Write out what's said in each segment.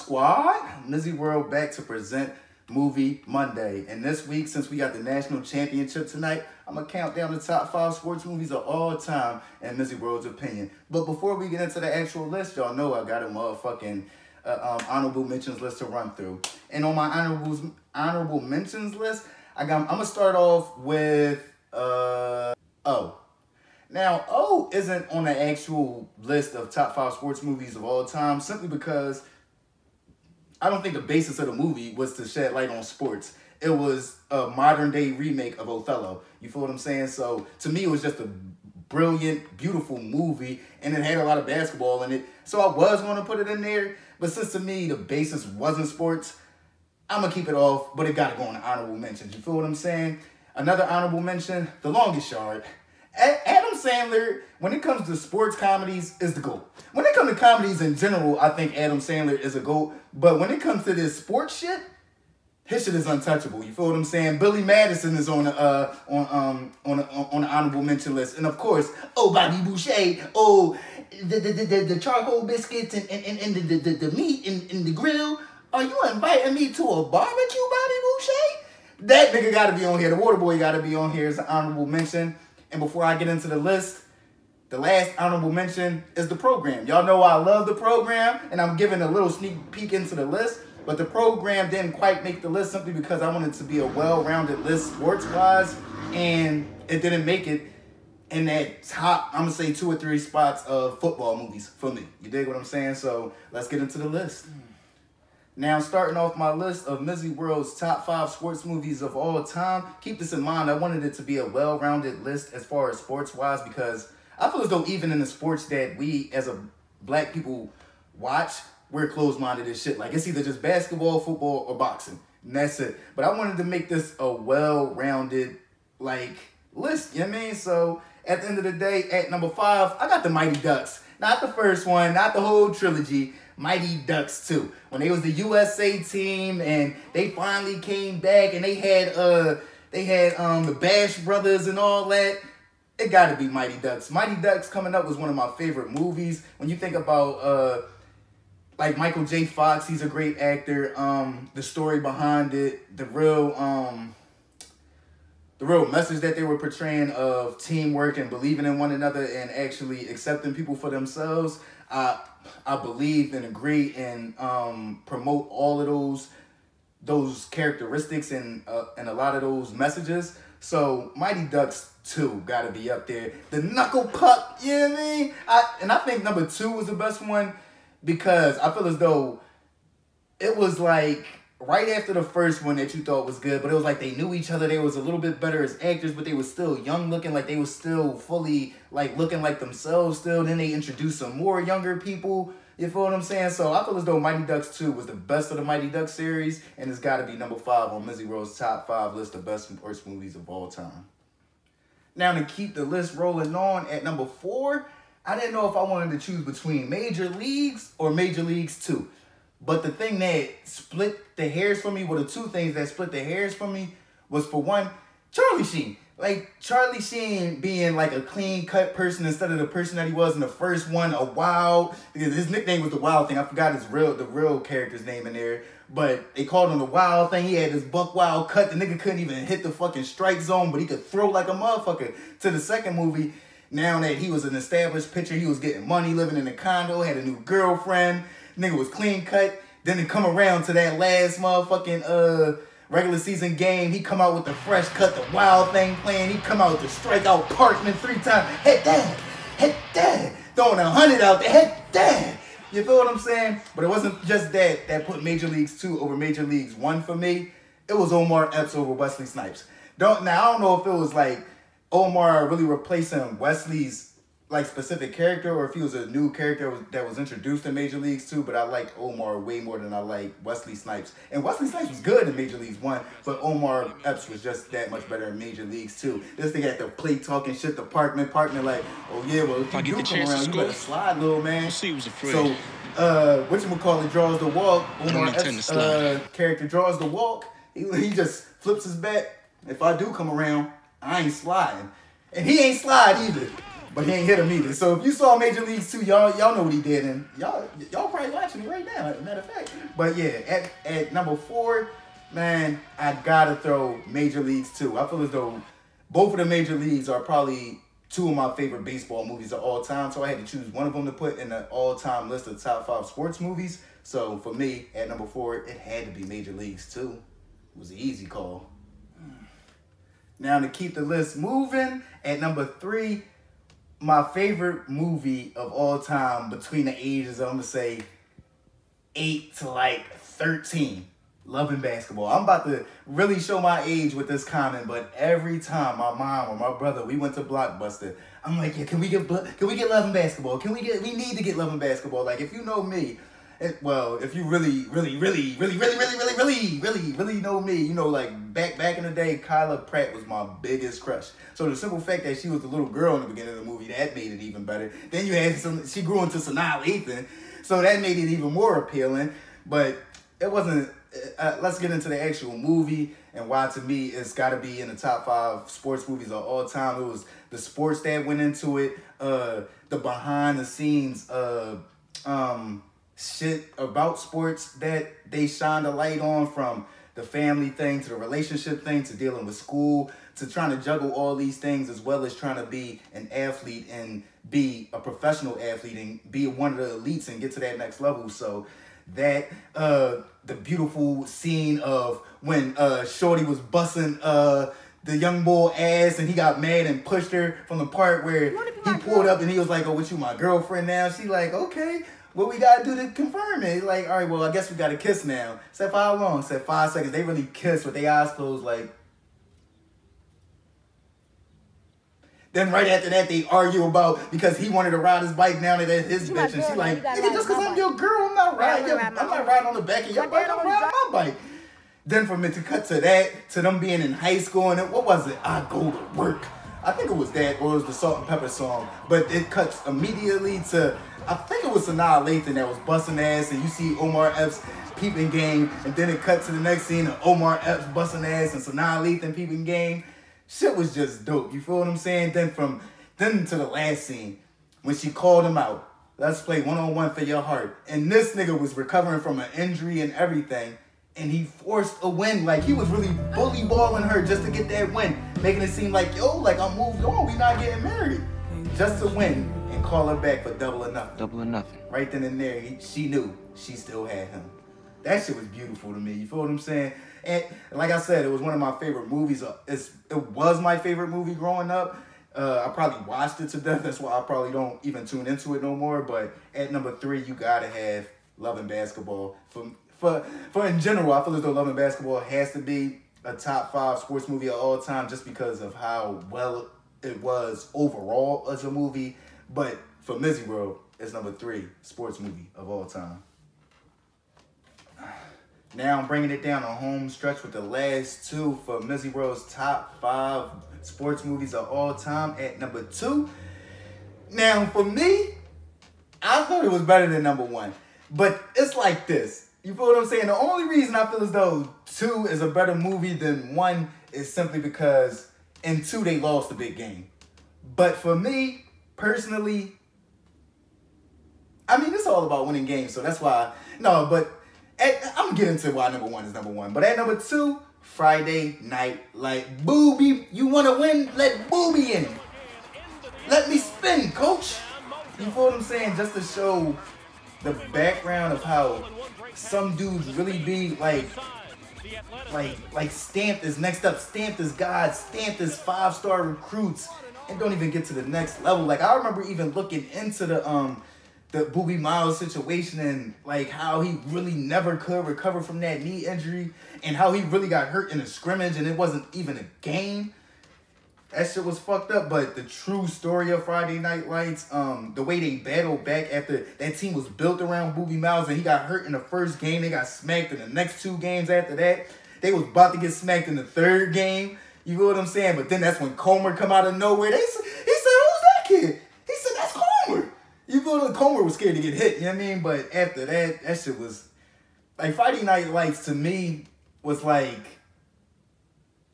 squad? MizzyWorld back to present Movie Monday. And this week, since we got the national championship tonight, I'm going to count down the top 5 sports movies of all time in MizzyWorld's opinion. But before we get into the actual list, y'all know I got a motherfucking honorable mentions list to run through. And on my honorable mentions list, I'm going to start off with O. Now, O isn't on the actual list of top 5 sports movies of all time simply because I don't think the basis of the movie was to shed light on sports. It was a modern day remake of Othello. You feel what I'm saying? So to me, it was just a brilliant, beautiful movie, and it had a lot of basketball in it. So I was going to put it in there, but since to me the basis wasn't sports, I'm going to keep it off, but it got to go on the honorable mentions. You feel what I'm saying? Another honorable mention, The Longest Yard. Adam Sandler, when it comes to sports comedies, is the GOAT. When it comes to comedies in general, I think Adam Sandler is a GOAT. But when it comes to this sports shit, his shit is untouchable. You feel what I'm saying? Billy Madison is on the honorable mention list, and of course, oh Bobby Boucher, oh the charcoal biscuits and the meat in the grill. Are you inviting me to a barbecue, Bobby Boucher? That nigga got to be on here. The Water Boy got to be on here as an honorable mention. And before I get into the list, the last honorable mention is The Program. Y'all know I love The Program, and I'm giving a little sneak peek into the list. But The Program didn't quite make the list simply because I wanted it to be a well-rounded list sports-wise, and it didn't make it in that top, I'm going to say 2 or 3 spots of football movies for me. You dig what I'm saying? So let's get into the list. Now, starting off my list of MizzyWorld's top 5 sports movies of all time, keep this in mind, I wanted it to be a well-rounded list as far as sports-wise because I feel as though even in the sports that we as a black people watch, we're closed-minded as shit. Like, it's either just basketball, football, or boxing, and that's it. But I wanted to make this a well-rounded, like, list, you know what I mean? So, at the end of the day, at number 5, I got the Mighty Ducks. Not the first one, not the whole trilogy, Mighty Ducks 2. When they was the USA team and they finally came back and they had the Bash Brothers and all that, it gotta be Mighty Ducks. Mighty Ducks coming up was one of my favorite movies. When you think about like Michael J. Fox, he's a great actor. The story behind it, the real message that they were portraying of teamwork and believing in one another and actually accepting people for themselves. I believe and agree and promote all of those characteristics and a lot of those messages. So Mighty Ducks 2 gotta be up there. The Knuckle Puck, you know what I mean? And I think number 2 was the best one because I feel as though it was like right after the first one that you thought was good, but it was like they knew each other. They was a little bit better as actors, but they were still young looking, like they was still fully like looking like themselves still. Then they introduced some more younger people. You feel what I'm saying? So I feel as though Mighty Ducks 2 was the best of the Mighty Ducks series, and it's got to be number 5 on MizzyWorld's top 5 list of best and worst movies of all time. Now to keep the list rolling on, at number 4, I didn't know if I wanted to choose between Major Leagues or Major Leagues 2. But the thing that split the hairs for me, well, the 2 things that split the hairs for me was, for one, Charlie Sheen. Like, Charlie Sheen being like a clean-cut person instead of the person that he was in the first one, a Wild. His nickname was the Wild Thing. I forgot the real character's name in there. But they called him the Wild Thing. He had this buck wild cut. The nigga couldn't even hit the fucking strike zone, but he could throw like a motherfucker. To the second movie, now that he was an established pitcher, he was getting money, living in a condo, had a new girlfriend. Nigga was clean cut. Then to come around to that last motherfucking regular season game, he come out with the fresh cut, the Wild Thing playing. He come out with the strikeout Parkman 3 times. Hit that. Throwing 100 out there. Hit that. You feel what I'm saying? But it wasn't just that put Major Leagues 2 over Major Leagues 1 for me. It was Omar Epps over Wesley Snipes. Now, I don't know if it was like Omar really replacing Wesley's like specific character or if he was a new character that was introduced in Major Leagues 2, but I like Omar way more than I like Wesley Snipes. And Wesley Snipes was good in Major Leagues 1, but Omar Epps was just that much better in Major Leagues 2. This thing had the plate talking shit to Parkman like, oh yeah, well if you do come around, you better slide, little man. We'll see who's afraid. So whatchamacallit draws the walk. Omar Epps' character draws the walk. He just flips his bat. If I do come around, I ain't sliding. And he ain't slide either. but he ain't hit him either. So if you saw Major Leagues 2, y'all know what he did, and y'all probably watching it right now, as a matter of fact. But yeah, at number 4, man, I gotta throw Major Leagues 2. I feel as though both of the Major Leagues are probably 2 of my favorite baseball movies of all time, so I had to choose one of them to put in the all-time list of top 5 sports movies. So for me, at number 4, it had to be Major Leagues 2. It was an easy call. Now to keep the list moving, at number 3, my favorite movie of all time between the ages, I'm going to say 8 to like 13. Loving Basketball. I'm about to really show my age with this comment, but every time my mom or my brother, we went to Blockbuster, I'm like, yeah, can we get Loving Basketball? We need to get Loving Basketball. Like, if you know me, if you really know me, you know, like back in the day, Kyla Pratt was my biggest crush. So the simple fact that she was the little girl in the beginning of the movie, that made it even better. Then you had she grew into Sanaa Lathan, so that made it even more appealing. But it wasn't. Let's get into the actual movie and why, to me, it's got to be in the top 5 sports movies of all time. It was the sports that went into it, the behind the scenes shit about sports that they shined a light on, from the family thing to the relationship thing to dealing with school to trying to juggle all these things, as well as trying to be an athlete and be a professional athlete and be one of the elites and get to that next level. So that the beautiful scene of when Shorty was busting the young boy ass and he got mad and pushed her from the part where he pulled up and he was like, oh, what, you my girlfriend now? She like, okay, what we gotta do to confirm it? Like, all right, well, I guess we gotta kiss now. Said for how long? Said 5 seconds. They really kissed with their eyes closed, like. Then right after that, they argue about, because he wanted to ride his bike now that his bitch, and she like, nigga, just because I'm your girl, I'm not riding on the back of your bike, I'm riding my bike. Then from it to cut to that, to them being in high school, and what was it? I go to work. I think it was that, or it was the Salt and Pepper song, but it cuts immediately to, I think it was Sanaa Lathan that was busting ass, and you see Omar Epps peeping game, and then it cuts to the next scene of Omar Epps busting ass and Sanaa Lathan peeping game. Shit was just dope. You feel what I'm saying? Then to the last scene, when she called him out, let's play one-on-one for your heart. And this nigga was recovering from an injury and everything, and he forced a win. Like, he was really bully balling her just to get that win, making it seem like, yo, like, I'm moved on, we not getting married. Just to win and call her back for double or nothing. Double or nothing. Right then and there, she knew she still had him. That shit was beautiful to me. You feel what I'm saying? And like I said, it was one of my favorite movies. It was my favorite movie growing up. I probably watched it to death. That's why I probably don't even tune into it no more. But at number 3, you gotta have Loving Basketball. For in general, I feel as though Loving Basketball has to be a top 5 sports movie of all time, just because of how well it was overall as a movie. But for MizzyWorld, it's number 3 sports movie of all time. Now I'm bringing it down on home stretch with the last 2 for MizzyWorld's top 5 sports movies of all time. At number 2, now for me, I thought it was better than number 1, but it's like this. You feel what I'm saying? The only reason I feel as though 2 is a better movie than 1 is simply because in 2 they lost a big game. But for me personally, I mean, it's all about winning games, so that's why. No, but I'm gonna get into why number 1 is number 1. But at number 2, Friday Night Light. Booby, you wanna win? Let Booby in. Let me spin, coach. You feel what I'm saying? Just to show the background of how some dudes really be like stamped as next up, stamped as God, stamped as 5-star recruits, and don't even get to the next level. Like, I remember even looking into the Boobie Miles situation and like how he really never could recover from that knee injury and how he really got hurt in a scrimmage and it wasn't even a game. That shit was fucked up. But the true story of Friday Night Lights, the way they battled back after that team was built around Boobie Miles and he got hurt in the first game, they got smacked in the next 2 games after that. They was about to get smacked in the 3rd game. You know what I'm saying? But then that's when Comer come out of nowhere. He said, who's that kid? He said, that's Comer. You feel like Comer was scared to get hit, you know what I mean? But after that, that shit was, like, Friday Night Lights to me was like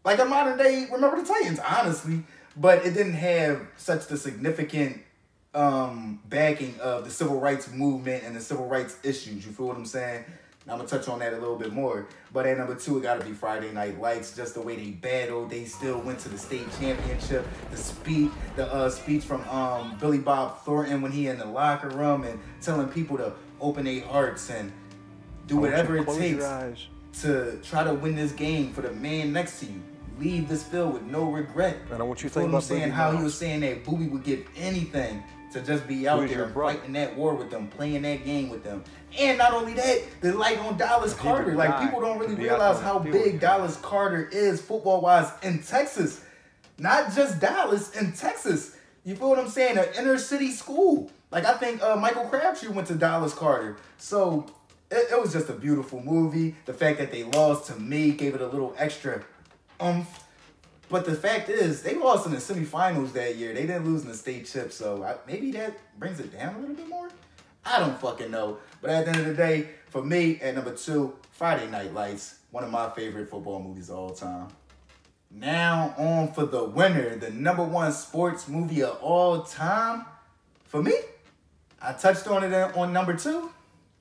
a modern day Remember the Titans, honestly. but it didn't have such the significant backing of the civil rights movement and the civil rights issues. You feel what I'm saying? I'm going to touch on that a little bit more. But at number 2, it got to be Friday Night Lights. Just the way they battled. They still went to the state championship. The speech from Billy Bob Thornton when he in the locker room and telling people to open their hearts and do whatever it takes to try to win this game for the man next to you. Leave this field with no regret. I don't want you to think about saying how he was saying that Booby would give anything to just be out there fighting that war with them, playing that game with them. And not only that, the light on Dallas Carter. Like, people don't really realize how big Dallas Carter is football-wise in Texas. Not just Dallas, in Texas. You feel what I'm saying? An inner city school. Like, I think Michael Crabtree went to Dallas Carter. So, it was just a beautiful movie. The fact that they lost, to me, gave it a little extra oomph. But the fact is, they lost in the semifinals that year. They didn't lose in the state chip, so maybe that brings it down a little bit more? I don't fucking know. But at the end of the day, for me, at number 2, Friday Night Lights. One of my favorite football movies of all time. Now on for the winner, the number 1 sports movie of all time. For me, I touched on it on number 2,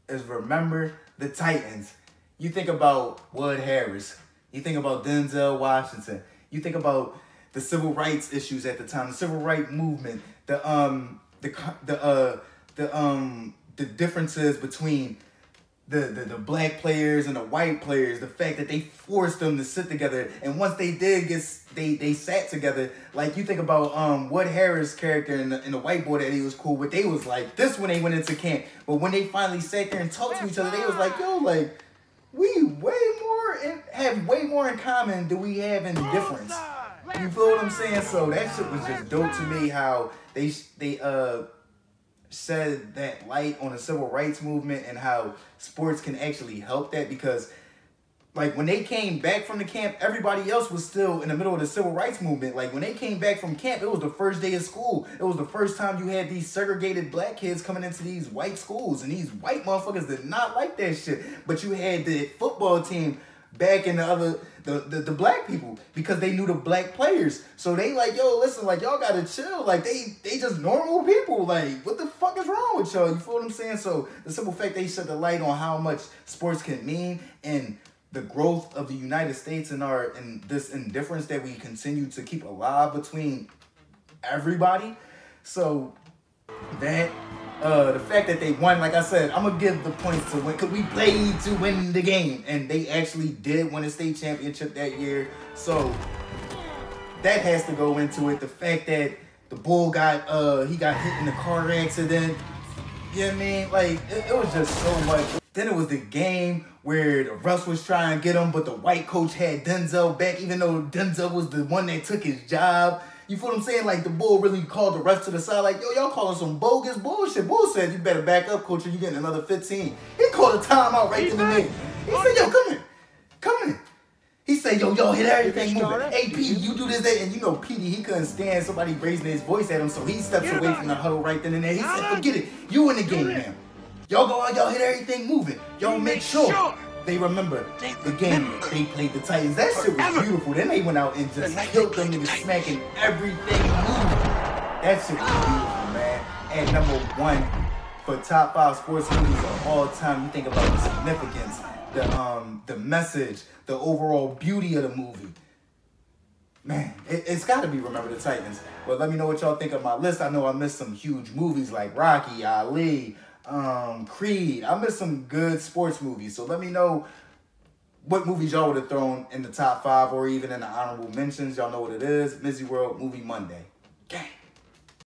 is Remember the Titans. You think about Wood Harris. You think about Denzel Washington. You think about the civil rights issues at the time, the civil rights movement, the differences between the black players and the white players, the fact that they forced them to sit together, and once they did they sat together. Like, you think about Wood Harris' character and the white boy that he was cool with, they was like this when they went into camp. But when they finally sat there and talked to each other, they was like, yo, like, we have way more in common than we have in difference. You feel what I'm saying? So that shit was just dope to me, how they said that light on the civil rights movement and how sports can actually help that, because like when they came back from the camp, everybody else was still in the middle of the civil rights movement. Like when they came back from camp, it was the first day of school. It was the first time you had these segregated black kids coming into these white schools, and these white motherfuckers did not like that shit. But you had the football team back in the black people, because they knew the black players. So they like, yo, listen, like, y'all gotta chill. Like, they just normal people. Like, what the fuck is wrong with y'all? You feel what I'm saying? So the simple fact they shed the light on how much sports can mean, and the growth of the United States and this indifference that we continue to keep alive between everybody. So that the fact that they won, like I said, I'm gonna give the points to win, because we played to win the game, and they actually did win a state championship that year. So that has to go into it. The fact that the bull got hit in a car accident, you know what I mean? Like, it was just so much. Then it was the game where the refs was trying to get him, but the white coach had Denzel back, even though Denzel was the one that took his job. You feel what I'm saying? Like, the bull really called the refs to the side, like, yo, y'all calling some bogus bullshit. Bull said, you better back up, coach, or you getting another 15. He called a timeout right in the name. He said, yo, come here. He said, yo, y'all hit everything moving. Hey, Petey, you do this, that. And you know, Petey, he couldn't stand somebody raising his voice at him, so he steps away from the huddle right then and there. He said, forget it. You in the game now. Y'all go out, y'all hit everything moving. Y'all make sure they remember the game they played the Titans. That shit was beautiful. Then they went out and just killed them niggas, smacking everything moving. That shit was beautiful, man. And number 1 for top 5 sports movies of all time, you think about the significance, the message, the overall beauty of the movie. Man, it's got to be Remember the Titans. But let me know what y'all think of my list. I know I missed some huge movies like Rocky, Ali, Creed. I missed some good sports movies, so let me know what movies y'all would have thrown in the top 5 or even in the honorable mentions. Y'all know what it is. MizzyWorld Movie Monday.